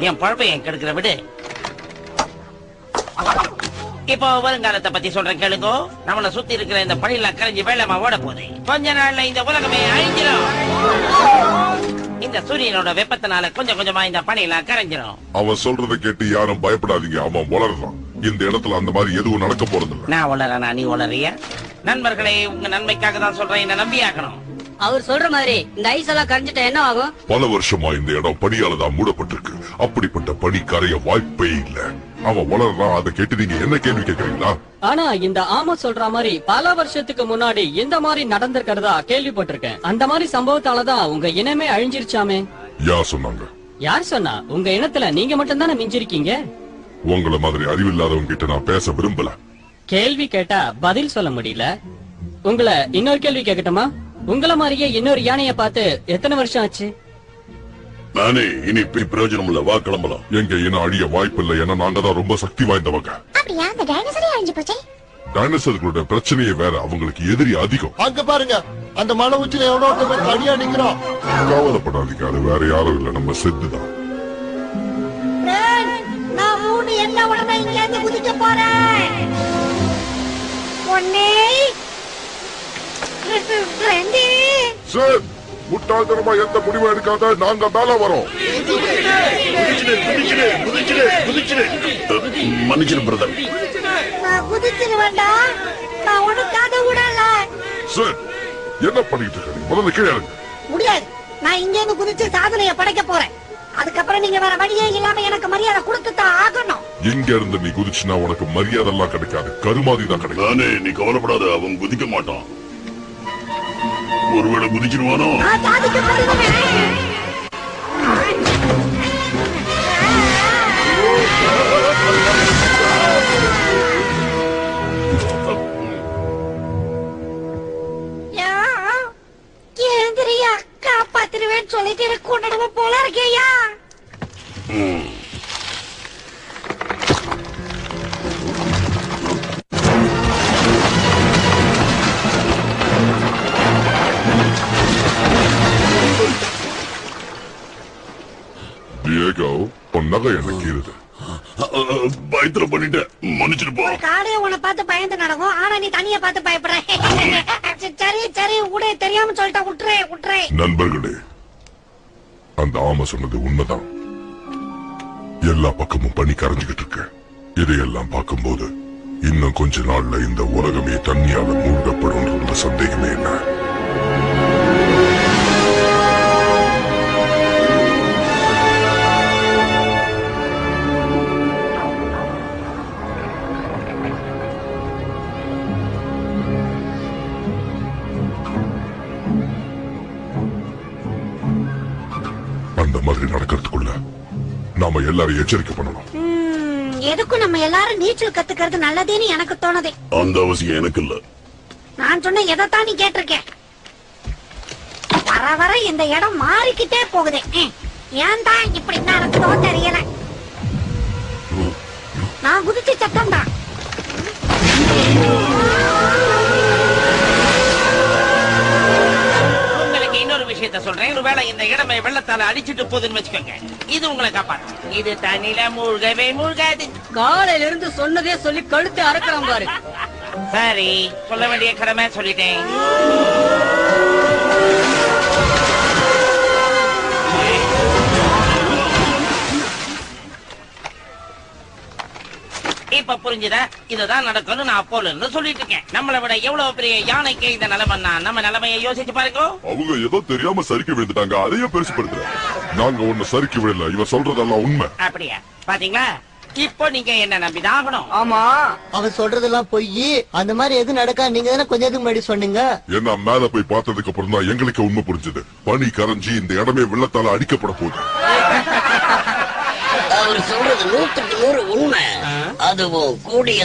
என் பழப்பை என் கெடுக்கிற விடு. இப்போ வருங்காலத்தை பத்தி சொல்றேன் கேளுங்கோ. நம்மளை சுத்தி இருக்கிற இந்த பணியெல்லாம் கரைஞ்சி வெள்ளமா ஓட போகுது. கொஞ்ச நாள்ல இந்த உலகமே அழிஞ்சிடும். இந்த சூரியனோட வெப்பத்தினால கொஞ்சம் கொஞ்சமா இந்த பணியெல்லாம் கரைஞ்சிடும். அவன் சொல்றதை கேட்டு யாரும் பயப்படாதீங்க. அவன் வளர்றான். இந்த இடத்துல அந்த மாதிரி எதுவும் நடக்க போறது இல்ல. நான் வளரனா நீ வளரிய? நண்பர்களே, உங்க நன்மைக்காக தான் சொல்றேன். என்ன நம்பி ஆக்கணும். அவர் சொல்ற மாதிரி இந்த ஐஸ் எல்லாம் கரைஞ்சிட்டா என்ன ஆகும்? பல வருஷமா இந்த இடம் பனியால தான் மூடப்பட்டிருக்கு. அப்படிப்பட்ட பனி கரைய வாய்ப்பே இல்ல. அவன் வளர்றான். அதை கேட்டு நீங்க என்ன கேள்வி கேக்குறீங்களா? ஆனா இந்த ஆமா சொல்ற மாதிரி பல வருஷத்துக்கு முன்னாடி இந்த மாதிரி நடந்திருக்கிறதா கேள்விப்பட்டிருக்கேன். அந்த மாதிரி சம்பவத்தாலதான் உங்க இனமே அழிஞ்சிருச்சாமே. யார் சொன்னாங்க? யார் சொன்னா? உங்க இனத்துல நீங்க மட்டும் தானே மிஞ்சிருக்கீங்க. உங்கள மாதிரி அறிவில்லாதவங்க கிட்ட நான் பேச விரும்பல. கேள்வி கேட்டா பதில் சொல்ல முடியல. உங்களை இன்னொரு கேள்வி கேட்கட்டுமா? உங்கள மாதிரியே இன்னொரு யானைய பார்த்து எத்தனை வருஷம் ஆச்சு? நானே இனி பிரயோஜனம் இல்ல. வா கிளம்பலாம். எங்க இனம் அழிய வாய்ப்பு இல்லை. ஏன்னா நாங்க தான் ரொம்ப சக்தி வாய்ந்தவங்க. அப்படியா? அந்த டைனோசரே அழிஞ்சு போச்சே. டைனோசர்களுடைய பிரச்சனையே வேற. அவங்களுக்கு எதிரி அதிகம். அங்க பாருங்க, அந்த மலை உச்சில எவ்வளவு தனியா நிக்கிறோம். கவலைப்படாதீங்க. அது வேற யாரும் இல்ல, நம்ம செத்துதான். நான் மூணு என்ன உடனே இங்க இருந்து குதிக்க போறேன். ஒன்னே ரெண்டு. சார், முட்டாள்தனமா எந்த முடிவு எடுக்காத. நாங்க மேல வரோம். மன்னிச்சிரு பிரதர். நான் குதிச்சிருவேன்டா. நான் உனக்காக விடல. சார், என்ன பண்ணிட்டு இருக்க? முதல்ல கீழே இறங்கு. முடியாது. நான் இங்க இருந்து குதிச்சு சாதனையை படைக்க போறேன். அதுக்கப்புறம் நீங்க வேற வழியே இல்லாம எனக்கு மரியாதை கொடுத்துதான் ஆகணும். இங்க இருந்து நீ குதிச்சுனா உனக்கு மரியாதை எல்லாம் கிடைக்காது. கருமாதி தான் கிடைக்கும். நானே, நீ கவலைப்படாத. அவன் குதிக்க மாட்டான். ஒருவேளை குதிச்சிருவானோ? கேந்திரியா காப்பாத்திருவேன்னு சொல்லிட்டு எனக்கு கொண்டாடுவ போல இருக்கேயா. டியேகோ, உன் நகை எனக்கு இருது. பயத்துல பண்ணிட்டேன். மன்னிச்சிட்டு போ. காலையே உன்னை பார்த்து பயந்து நடக்கும். ஆனா நீ தனியா பார்த்து பயப்படுற. சரி சரி, கூட தெரியாம சொல்லிட்டா. விட்டுறே. நண்பர்களே, அந்த ஆமை சொன்னது உண்மைதான். எல்லா பக்கமும் பனி கரைஞ்சுகிட்டு இருக்கு. இதையெல்லாம் பார்க்கும்போது இன்னும் கொஞ்ச நாள்ல இந்த உலகமே தண்ணியால மூழ்கப்படும் சந்தேகமே இல்லை. அந்த மாதிரி நடக்கிறதுக்குள்ள நாம எல்லாரும் எச்சரிக்கை பண்ணணும். எதுக்கும் நம்ம எல்லாரும் நீச்சல் கத்துக்கிறது நல்லதேன்னு எனக்கு தோணுது. அந்த அவசியம் எனக்கு இல்ல. நான் சொன்ன எதைத்தான் நீ கேட்டிருக்கேன். வர வர இந்த இடம் மாறிக்கிட்டே போகுது. ஏன் தான் இப்படி நடக்குதோ தெரியல. நான் குதிச்சு சத்தம் தான். இன்னொரு விஷயத்த சொல்றேன். ஒருவேளை இந்த இடமே வெள்ளத்தால அடிச்சுட்டு போகுதுன்னு வச்சுக்கோங்க, இது உங்களை காப்பாற்று. இது தண்ணில மூழ்கவே மூழ்காது. காலையில இருந்து சொன்னதே சொல்லி கழுத்து அறுக்கலாம் பாரு. சரி, சொல்ல வேண்டிய கடமை சொல்லிட்டேன். இப்ப புரிஞ்சுதா? இதுதான் நடக்கும்னு நான் அப்போல இருந்து சொல்லிட்டு இருக்கேன். நம்மளை விட எவ்வளவு பெரிய யானைக்கு இந்த நிலைமைன்னா நம்ம நிலைமையை யோசிச்சு பாருங்க. அவங்க ஏதோ தெரியாம சறுக்கி விழுந்துட்டாங்க. அதையே பெருசுப்படுத்துற. நாங்க ஒண்ணு சறுக்கி விடல. இவன் சொல்றதெல்லாம் உண்மை. அப்படியா? பாத்தீங்களா? இப்போ நீங்க என்ன நம்பிதான் ஆகணும். ஆமா, அவன் சொல்றதெல்லாம் பொய். அந்த மாதிரி எது நடக்கா? நீங்க தானே கொஞ்சத்துக்கு முன்னாடி சொன்னீங்க. ஏன்னா மேல போய் பார்த்ததுக்கு அப்புறம் தான் எங்களுக்கு உண்மை புரிஞ்சது. பனி கரைஞ்சி இந்த இடமே வெள்ளத்தால அடிக்கப்பட போகுது. அவர் சொல்றது 100% உண்மை. அதுவும் கூடிய